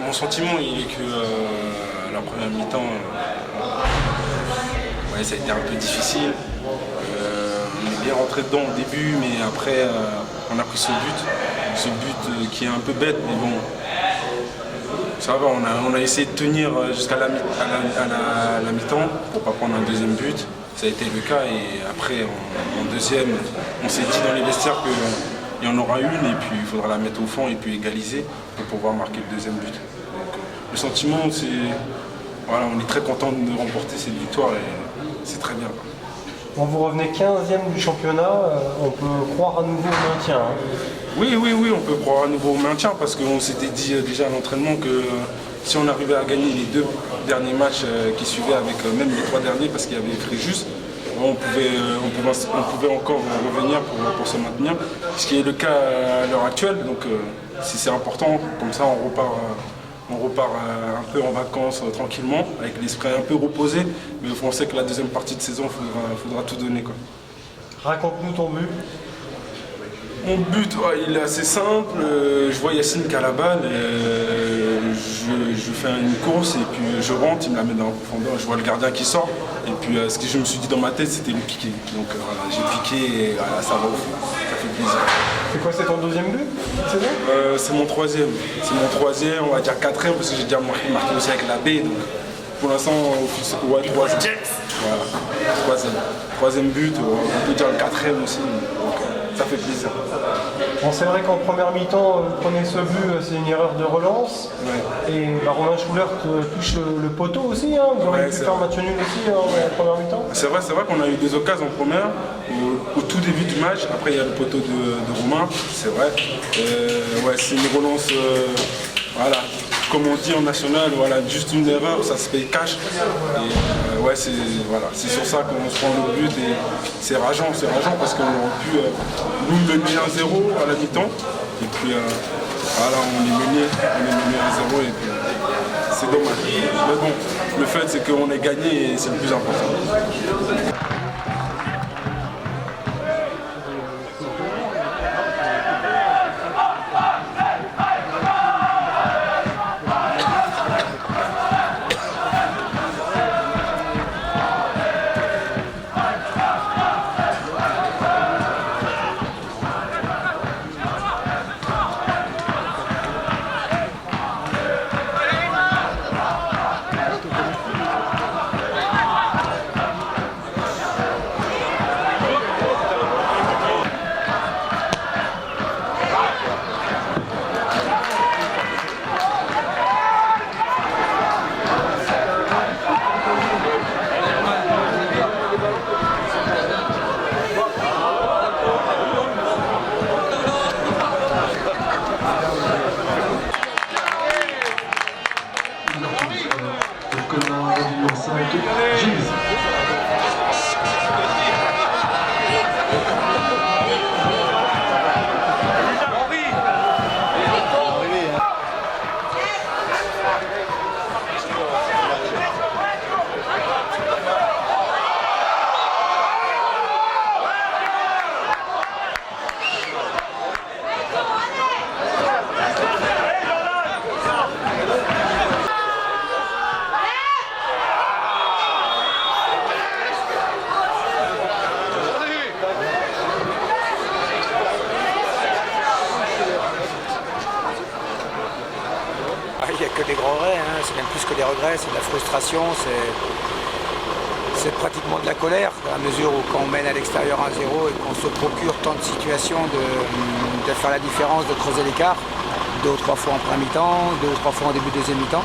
Mon sentiment il est que la première mi-temps, ouais, ça a été un peu difficile. On est bien rentré dedans au début, mais après on a pris ce but qui est un peu bête, mais bon, ça va, on a essayé de tenir jusqu'à la mi-temps pour pas prendre un deuxième but. Ça a été le cas et après en deuxième, on s'est dit dans les vestiaires qu'il y en aura une et puis il faudra la mettre au fond et puis égaliser pour pouvoir marquer le deuxième but. Donc, le sentiment, c'est voilà, on est très content de remporter cette victoire et c'est très bien. Bon, vous revenez 15e du championnat, on peut croire à nouveau au maintien. Hein. Oui, on peut croire à nouveau au maintien parce qu'on s'était dit déjà à l'entraînement que si on arrivait à gagner les 2 derniers matchs qui suivaient avec même les 3 derniers parce qu'il y avait Fréjus, on pouvait encore revenir pour se maintenir, ce qui est le cas à l'heure actuelle. Donc si c'est important, comme ça on repart un peu en vacances tranquillement, avec l'esprit un peu reposé, mais on sait que la deuxième partie de saison, il faudra tout donner, quoi. Raconte-nous ton but. Mon but, ouais, il est assez simple. Je vois Yacine qui a la balle, je fais une course et puis je rentre, il me la met dans la profondeur, je vois le gardien qui sort. Et puis ce que je me suis dit dans ma tête, c'était le piquer. Donc voilà, j'ai piqué et voilà, ça va au fond. Ça fait plaisir. C'est quoi, c'est ton deuxième but cette saison? C'est mon troisième. C'est mon troisième, on va dire quatrième, parce que j'ai déjà marqué aussi avec la B. Donc pour l'instant, ouais, troisième. Voilà, troisième but, on peut dire le quatrième aussi. Donc, ça fait plaisir. Bon, c'est vrai qu'en première mi-temps, vous prenez ce but, c'est une erreur de relance. Ouais. Et Romain Schuller touche le poteau aussi. Hein. Vous auriez pu faire match nul aussi en première mi-temps. C'est vrai qu'on a eu des occasions en première, au tout début du match. Après, il y a le poteau de Romain, c'est vrai. Ouais, c'est une relance, voilà. Comme on dit en national, voilà, juste une erreur, ça se paye cash. Et ouais, c'est sur ça qu'on se prend le but et c'est rageant parce qu'on aurait pu nous mener 1-0 à la mi-temps. Et puis voilà, on est mené 1-0 et puis c'est dommage. Mais bon, le fait c'est qu'on ait gagné et c'est le plus important. Il n'y a que des grands regrets, hein. C'est même plus que des regrets, c'est de la frustration, c'est pratiquement de la colère, à mesure où quand on mène à l'extérieur 1-0 et qu'on se procure tant de situations de faire la différence, de creuser l'écart, 2 ou 3 fois en première mi-temps, 2 ou 3 fois en début de deuxième mi-temps.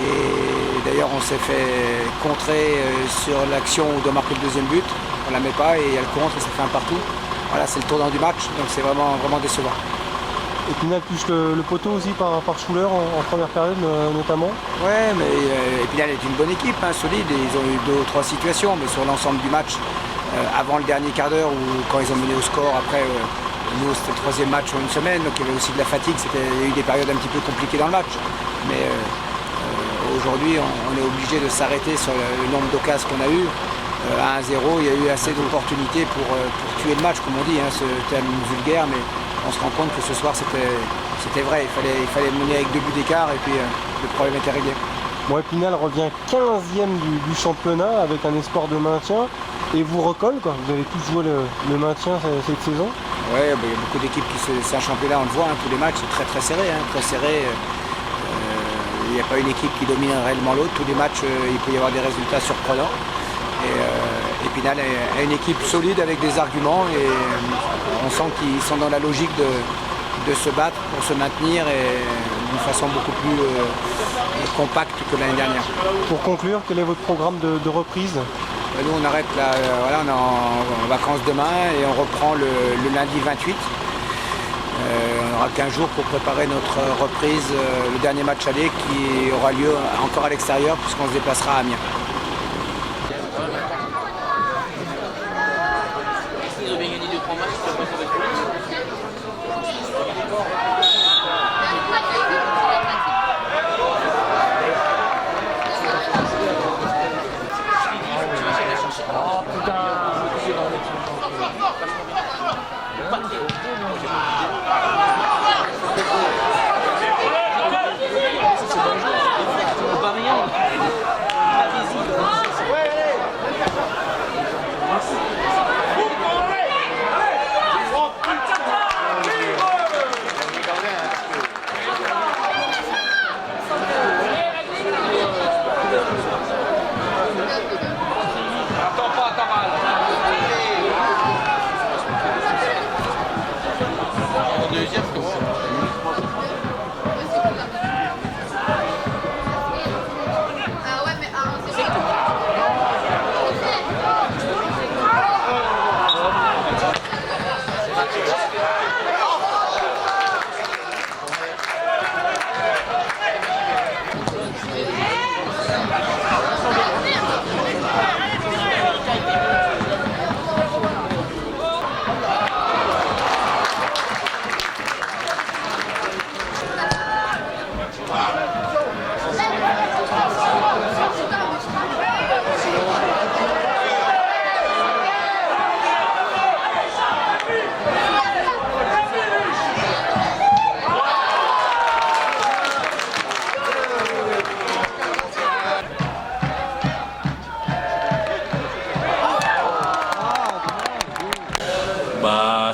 Et d'ailleurs on s'est fait contrer sur l'action où on doit marquer le deuxième but, on ne la met pas et il y a le contre et ça fait un partout. Voilà, c'est le tournant du match, donc c'est vraiment décevant. Épinal touche le poteau aussi par Schuller en première période notamment. Ouais, mais Épinal est une bonne équipe, hein, solide, et ils ont eu 2 ou 3 situations, mais sur l'ensemble du match, avant le dernier quart d'heure ou quand ils ont mené au score, après nous c'était le 3e match en une semaine, donc il y avait aussi de la fatigue, il y a eu des périodes un petit peu compliquées dans le match. Mais Aujourd'hui, on est obligé de s'arrêter sur le nombre d'occasions qu'on a eu. À 1-0, il y a eu assez d'opportunités pour tuer le match, comme on dit. Ce terme vulgaire, mais on se rend compte que ce soir, c'était vrai. Il fallait mener avec 2 buts d'écart et puis le problème était réglé. Bon, Épinal revient 15e du championnat avec un espoir de maintien et vous recolle, quoi. Vous avez tous joué le maintien cette saison. Oui, il y a beaucoup d'équipes c'est un championnat, on le voit, tous les matchs, c'est très serré. Très serré. Il n'y a pas une équipe qui domine réellement l'autre. Tous les matchs, il peut y avoir des résultats surprenants. Et Épinal est une équipe solide avec des arguments et on sent qu'ils sont dans la logique de se battre pour se maintenir et d'une façon beaucoup plus compacte que l'année dernière. Pour conclure, quel est votre programme de reprise? Nous on arrête là, voilà, on est en vacances demain et on reprend le lundi 28. On n'aura qu'1 jour pour préparer notre reprise, le dernier match aller qui aura lieu encore à l'extérieur puisqu'on se déplacera à Amiens.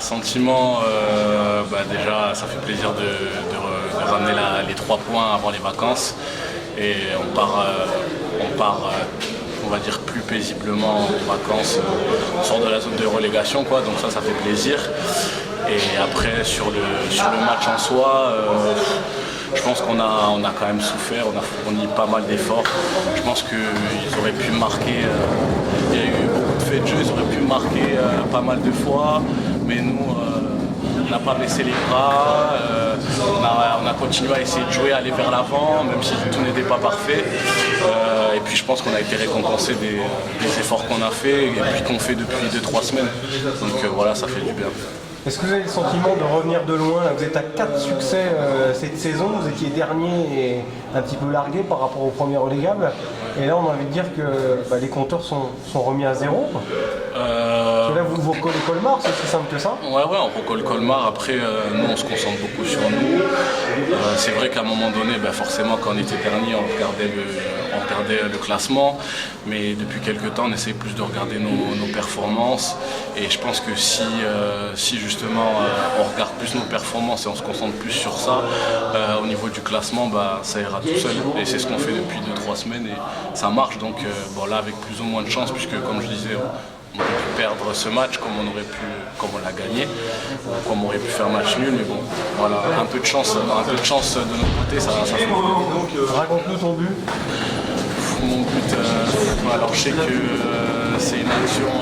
Sentiment, déjà ça fait plaisir de ramener les 3 points avant les vacances et on part on va dire plus paisiblement en vacances, on sort de la zone de relégation quoi, donc ça fait plaisir. Et après sur le match en soi, je pense qu'on a quand même souffert, on a fourni pas mal d'efforts. Je pense qu'ils auraient pu marquer, il y a eu beaucoup de faits de jeu, ils auraient pu marquer pas mal de fois, mais nous on n'a pas baissé les bras, on a continué à essayer de jouer, à aller vers l'avant, même si tout n'était pas parfait. Et puis je pense qu'on a été récompensé des efforts qu'on a fait et puis qu'on fait depuis 2-3 semaines. Donc voilà, ça fait du bien. Est-ce que vous avez le sentiment de revenir de loin? Vous êtes à 4 succès cette saison, vous étiez dernier et un petit peu largué par rapport au premier relégable. Et là on a envie de dire que les compteurs sont remis à zéro. Parce que là vous recollez Colmar, c'est aussi simple que ça? Ouais, on recolle Colmar. Après, nous on se concentre beaucoup sur nous. C'est vrai qu'à un moment donné, forcément quand on était dernier, on regardait le classement. Mais depuis quelques temps, on essaie plus de regarder nos performances. Et je pense que si justement on regarde plus nos performances et on se concentre plus sur ça, au niveau du classement, ça ira tout seul. Et c'est ce qu'on fait depuis 2-3 semaines et ça marche. Donc là avec plus ou moins de chance, puisque comme je disais, on aurait pu perdre ce match comme on l'a gagné, comme on aurait pu faire match nul, mais bon, voilà, un peu de chance de notre côté, ça fait. Raconte-nous ton but. Mon but, alors je sais que c'est une action,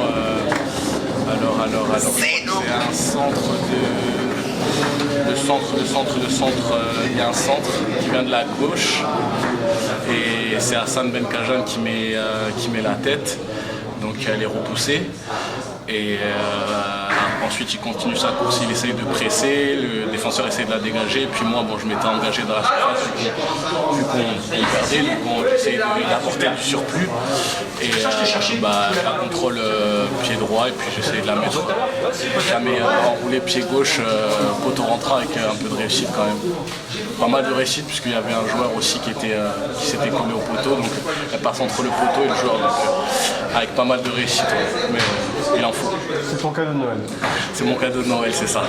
c'est un centre il y a un centre qui vient de la gauche et c'est Hassan Benkajan qui met la tête, donc elle est repoussée et ensuite il continue sa course, il essaye de presser, le défenseur essaye de la dégager, puis moi bon, je m'étais engagé dans la surface vu qu'on perdait, donc bon, j'essaye d'apporter du surplus et la contrôle pied droit et puis j'essaye de la mettre. Jamais enroulé pied gauche, poteau rentrant avec un peu de réussite quand même. Pas mal de réussite puisqu'il y avait un joueur aussi qui s'était collé au poteau, donc elle passe entre le poteau et le joueur, donc avec pas mal de réussite, mais il en faut. C'est ton cadeau de Noël. C'est mon cadeau de Noël, c'est ça.